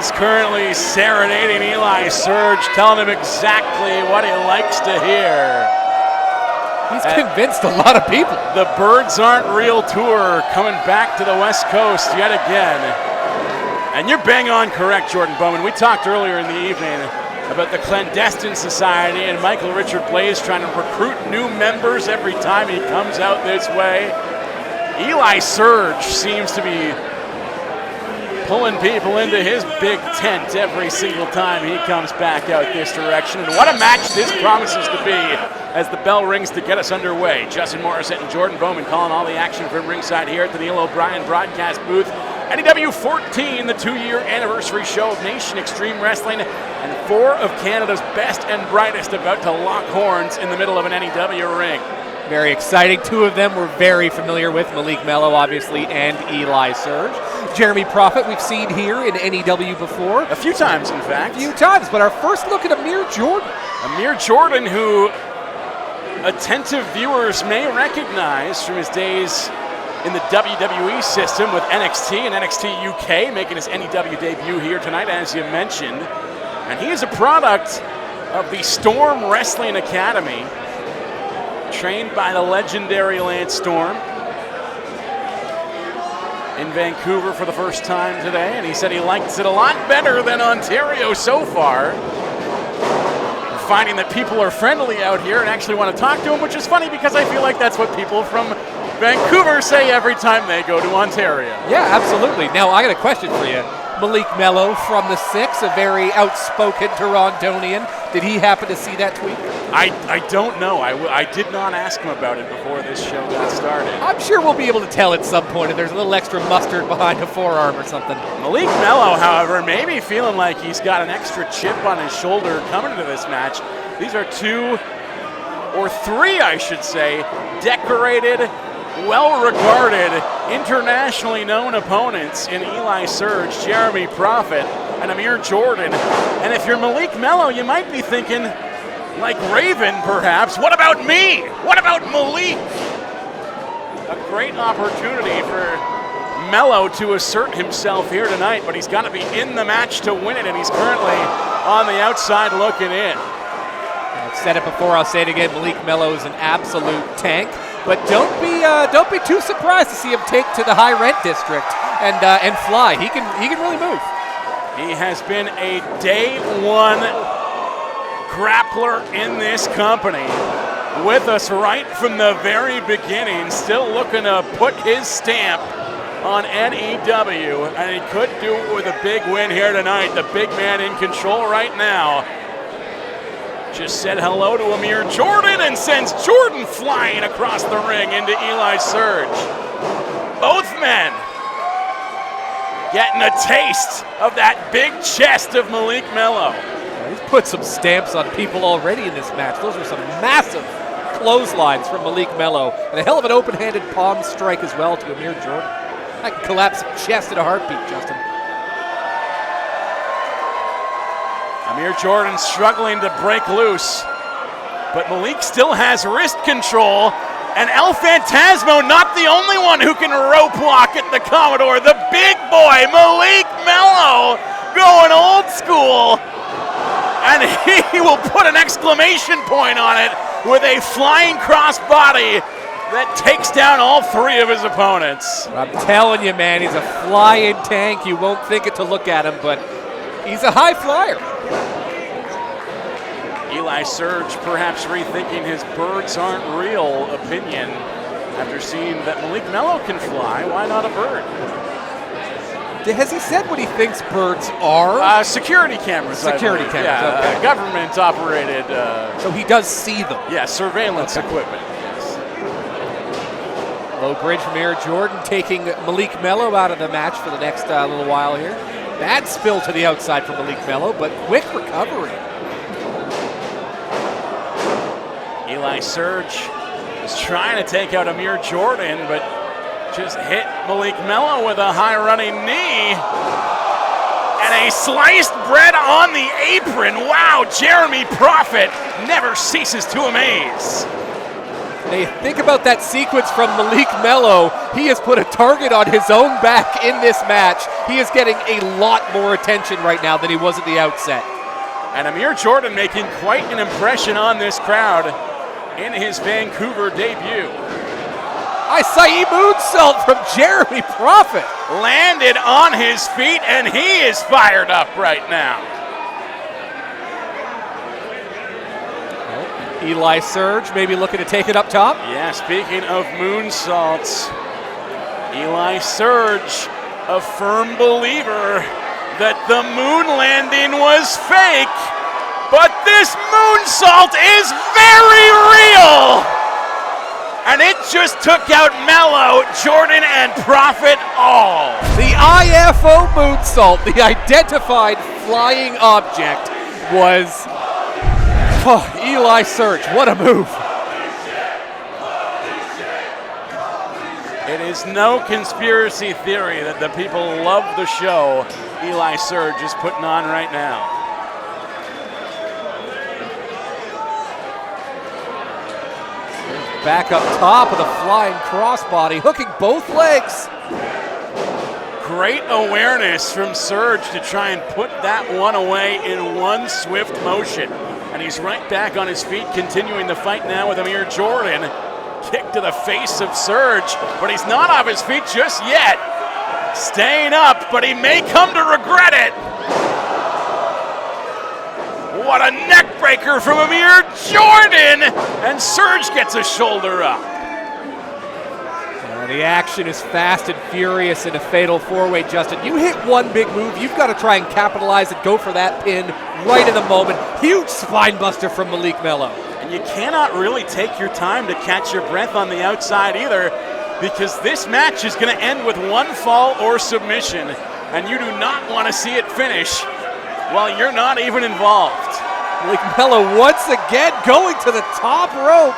fans currently serenading Eli Surge, telling him exactly what he likes to hear. He's convinced a lot of people. The Birds Aren't Real tour coming back to the West Coast yet again. And you're bang on correct, Jordan Bowman. We talked earlier in the evening about the clandestine society and Michael Richard Blaze trying to recruit new members every time he comes out this way. Eli Surge seems to be pulling people into his big tent every single time he comes back out this direction. And what a match this promises to be as the bell rings to get us underway. Justin Morissette and Jordan Bowman calling all the action from ringside here at the Neil O'Brien broadcast booth. NEW 14, the 2-year anniversary show of Nation Extreme Wrestling, and 4 of Canada's best and brightest about to lock horns in the middle of an NEW ring. Very exciting. 2 of them we're very familiar with, Malik Melo, obviously, and Eli Surge. Jeremy Prophet we've seen here in NEW before. A few times, in fact. A few times, but our first look at Amir Jordan. Amir Jordan, who attentive viewers may recognize from his days in the WWE system with NXT and NXT UK, making his NEW debut here tonight, as you mentioned. And he is a product of the Storm Wrestling Academy, trained by the legendary Lance Storm in Vancouver for the first time today. And he said he likes it a lot better than Ontario so far. Finding that people are friendly out here and actually want to talk to him, which is funny because I feel like that's what people from Vancouver say every time they go to Ontario. Yeah, absolutely. Now, I got a question for you. Malik Melo from the 6, a very outspoken Torontonian. Did he happen to see that tweet? I don't know. I did not ask him about it before this show got started. I'm sure we'll be able to tell at some point if there's a little extra mustard behind a forearm or something. Malik Melo, however, may be feeling like he's got an extra chip on his shoulder coming into this match. These are 2, or 3, I should say, decorated, well-regarded, internationally known opponents in Eli Surge, Jeremy Prophet, and Amir Jordan. And if you're Malik Melo, you might be thinking, like Raven, perhaps, what about me? What about Malik? A great opportunity for Melo to assert himself here tonight, but he's got to be in the match to win it, and he's currently on the outside looking in. I've said it before, I'll say it again, Malik Melo is an absolute tank. But don't be too surprised to see him take to the high rent district and fly. He can really move. He has been a day 1 grappler in this company, with us right from the very beginning, still looking to put his stamp on NEW, and he could do it with a big win here tonight. The big man in control right now just said hello to Amir Jordan and sends Jordan flying across the ring into Eli Surge. Both men getting a taste of that big chest of Malik Melo. He's put some stamps on people already in this match. Those are some massive clotheslines from Malik Melo, and a hell of an open-handed palm strike as well to Amir Jordan. I can collapse a chest in a heartbeat, Justin. Amir Jordan struggling to break loose, but Malik still has wrist control, and El Phantasmo not the only one who can rope walk at the Commodore. The big boy, Malik Melo, going old school, and he will put an exclamation point on it with a flying crossbody that takes down all 3 of his opponents. I'm telling you, man, he's a flying tank. You won't think it to look at him, but he's a high flyer. Eli Surge perhaps rethinking his birds aren't real opinion after seeing that Malik Melo can fly. Why not a bird? Has he said what he thinks birds are? Security cameras. Security cameras, yeah, okay. Government operated. So he does see them? Yeah, surveillance equipment. Yes. Low bridge from Amir Jordan taking Malik Melo out of the match for the next little while here. Bad spill to the outside for Malik Melo, but quick recovery. Eli Surge is trying to take out Amir Jordan, but just hit Malik Melo with a high running knee. And a sliced bread on the apron. Wow, Jeremy Prophet never ceases to amaze. Hey, think about that sequence from Malik Melo. He has put a target on his own back in this match. He is getting a lot more attention right now than he was at the outset. And Amir Jordan making quite an impression on this crowd. in his Vancouver debut. Acai moonsault from Jeremy Prophet. Landed on his feet, and he is fired up right now. Eli Surge maybe looking to take it up top. Yeah, speaking of moonsaults, Eli Surge, a firm believer that the moon landing was fake, but this moonsault is very real! And it just took out Melo, Jordan, and Prophet all. The IFO moonsault, the identified flying object, was Eli Surge. What a move. It is no conspiracy theory that the people love the show Eli Surge is putting on right now. Back up top of the flying crossbody, hooking both legs. Great awareness from Surge to try and put that one away in one swift motion. And he's right back on his feet, continuing the fight now with Amir Jordan. Kick to the face of Surge, but he's not off his feet just yet. Staying up, but he may come to regret it. What a neck breaker from Amir Jordan! And Surge gets a shoulder up. The action is fast and furious in a fatal four-way, Justin. You hit one big move, you've got to try and capitalize and go for that pin right in the moment. Huge spine buster from Malik Melo. And you cannot really take your time to catch your breath on the outside either, because this match is going to end with one fall or submission, and you do not want to see it finish while you're not even involved. Malik Melo once again going to the top rope.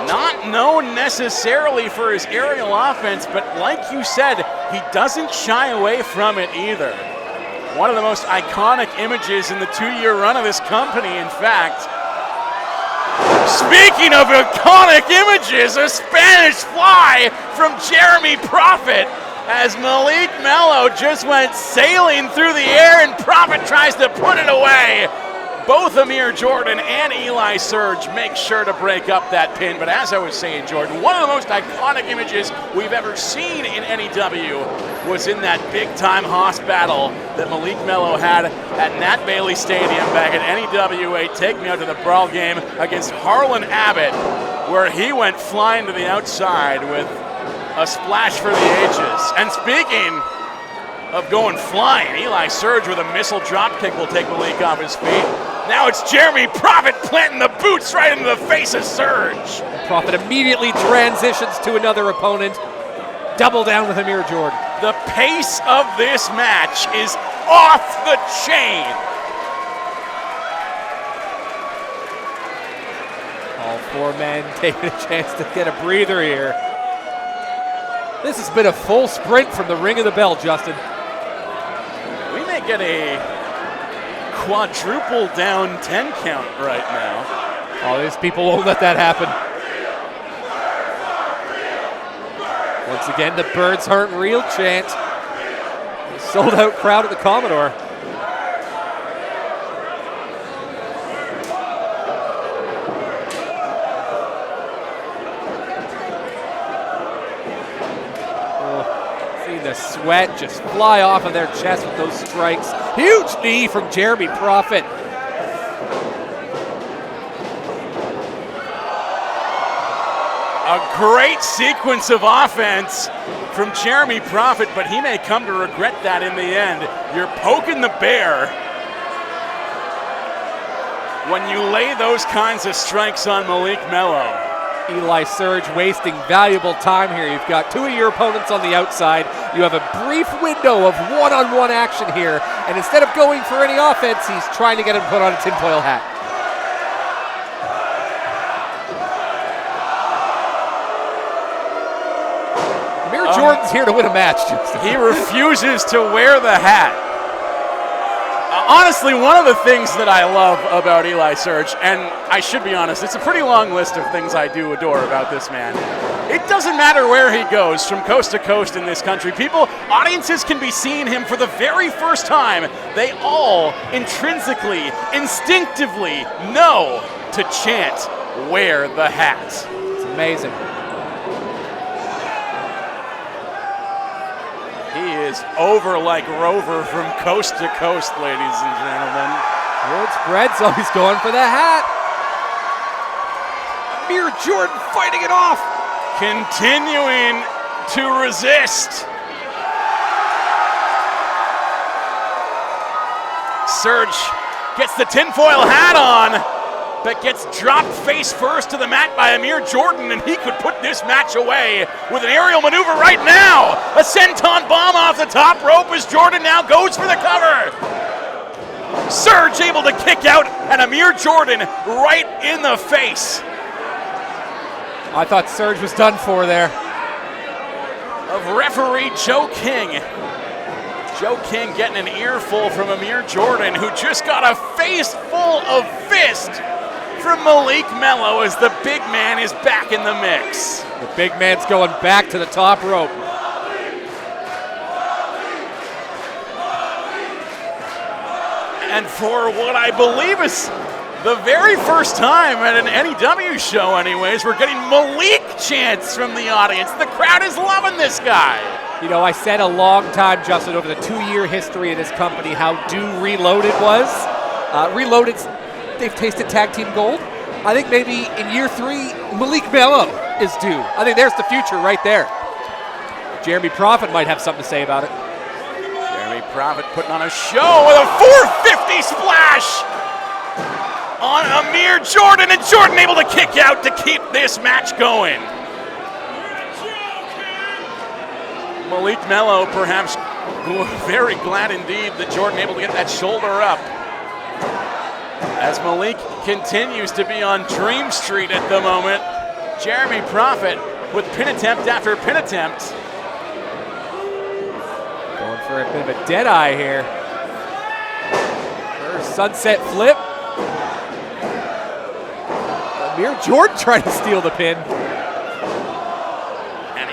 Not known necessarily for his aerial offense, but like you said, he doesn't shy away from it either. One of the most iconic images in the 2-year run of this company, in fact. Speaking of iconic images, a Spanish fly from Jeremy Prophet as Malik Melo just went sailing through the air and Prophet tries to put it away. Both Amir Jordan and Eli Surge make sure to break up that pin. But as I was saying, Jordan, one of the most iconic images we've ever seen in NEW was in that big-time Haas battle that Malik Melo had at Nat Bailey Stadium back at NEWA Take Me Out to the Brawl game against Harlan Abbott, where he went flying to the outside with a splash for the ages. And speaking of going flying, Eli Surge with a missile drop kick will take Malik off his feet. Now it's Jeremy Prophet planting the boots right into the face of Surge. Prophet immediately transitions to another opponent. Double down with Amir Jordan. The pace of this match is off the chain. All four men taking a chance to get a breather here. This has been a full sprint from the ring of the bell, Justin. We may get a quadruple down 10 count right now. Oh, these people won't let that happen. Once again, the birds aren't real chant. Sold out crowd at the Commodore. The sweat just fly off of their chest with those strikes. Huge knee from Jeremy Prophet. A great sequence of offense from Jeremy Prophet, but he may come to regret that in the end. You're poking the bear when you lay those kinds of strikes on Malik Melo. Eli Surge wasting valuable time here. You've got two of your opponents on the outside. You have a brief window of one-on-one action here, and instead of going for any offense, he's trying to get him put on a tinfoil hat. Amir Jordan's here to win a match, Justin. He refuses to wear the hat. Honestly, one of the things that I love about Eli Surge, and I should be honest, it's a pretty long list of things I do adore about this man. It doesn't matter where he goes, from coast to coast in this country. Audiences can be seeing him for the very first time. They all intrinsically, instinctively know to chant, "Wear the hat." It's amazing. He is over like Rover from coast to coast, ladies and gentlemen. Good spread, so he's going for the hat. Amir Jordan fighting it off. Continuing to resist. Surge gets the tinfoil hat on, but gets dropped face first to the mat by Amir Jordan, and he could put this match away with an aerial maneuver right now. A senton bomb off the top rope as Jordan now goes for the cover. Surge able to kick out, and Amir Jordan right in the face. I thought Surge was done for there. Of referee Joe King. Joe King getting an earful from Amir Jordan, who just got a face full of fist from Malik Melo as the big man is back in the mix. The big man's going back to the top rope. And for what I believe is the very first time at an NEW show anyways, we're getting Malik chants from the audience. The crowd is loving this guy. You know, I said a long time, Justin, over the 2-year history of this company, how due Reloaded was. Reloaded, they've tasted tag team gold. I think maybe in year 3, Malik Melo is due. I think there's the future right there. Jeremy Prophet might have something to say about it. Jeremy Prophet putting on a show with a 450 splash on Amir Jordan, and Jordan able to kick out to keep this match going. Malik Melo perhaps very glad indeed that Jordan able to get that shoulder up. As Malik continues to be on Dream Street at the moment, Jeremy Prophet with pin attempt after pin attempt. Going for a bit of a dead eye here. First sunset flip. Amir Jordan trying to steal the pin.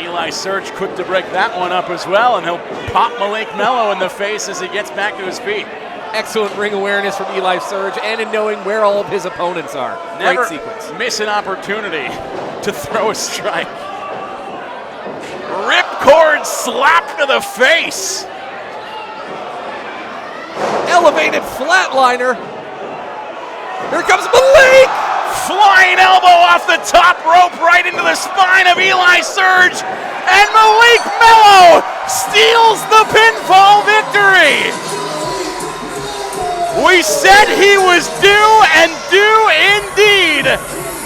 Eli Surge quick to break that one up as well, and he'll pop Malik Melo in the face as he gets back to his feet. Excellent ring awareness from Eli Surge and in knowing where all of his opponents are. Never Great sequence. Miss an opportunity to throw a strike. Ripcord slap to the face. Elevated flatliner. Here comes Malik! Flying elbow off the top rope right into the spine of Eli Surge, and Malik Melo steals the pinfall victory. We said he was due, and due indeed.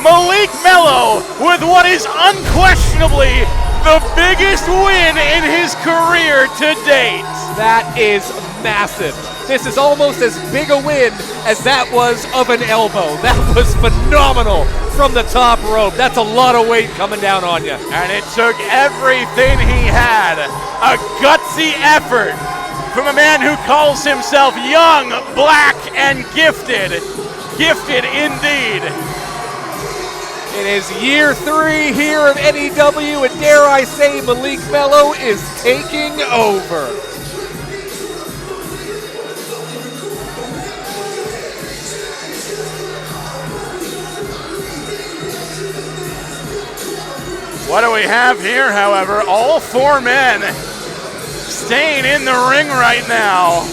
Malik Melo with what is unquestionably the biggest win in his career to date. That is massive. This is almost as big a win as that was of an elbow. That was phenomenal from the top rope. That's a lot of weight coming down on you. And it took everything he had. A gutsy effort from a man who calls himself young, black, and gifted. Gifted indeed. It is year 3 here of NEW, and dare I say Malik Melo is taking over. What do we have here, however? All 4 men staying in the ring right now.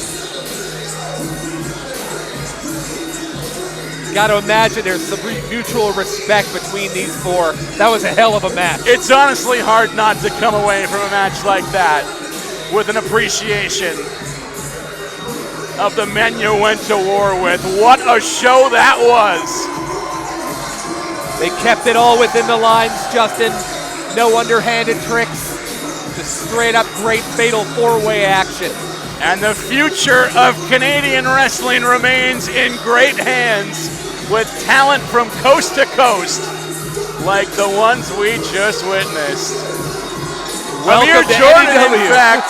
Got to imagine there's some mutual respect between these 4. That was a hell of a match. It's honestly hard not to come away from a match like that with an appreciation of the men you went to war with. What a show that was. They kept it all within the lines, Justin. No underhanded tricks. Just straight up great fatal 4-way action. And the future of Canadian wrestling remains in great hands with talent from coast to coast like the ones we just witnessed. Amir Jordan, in fact,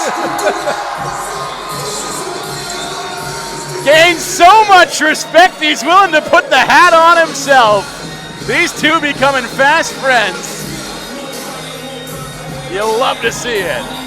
gained so much respect he's willing to put the hat on himself. These 2 becoming fast friends. You'll love to see it.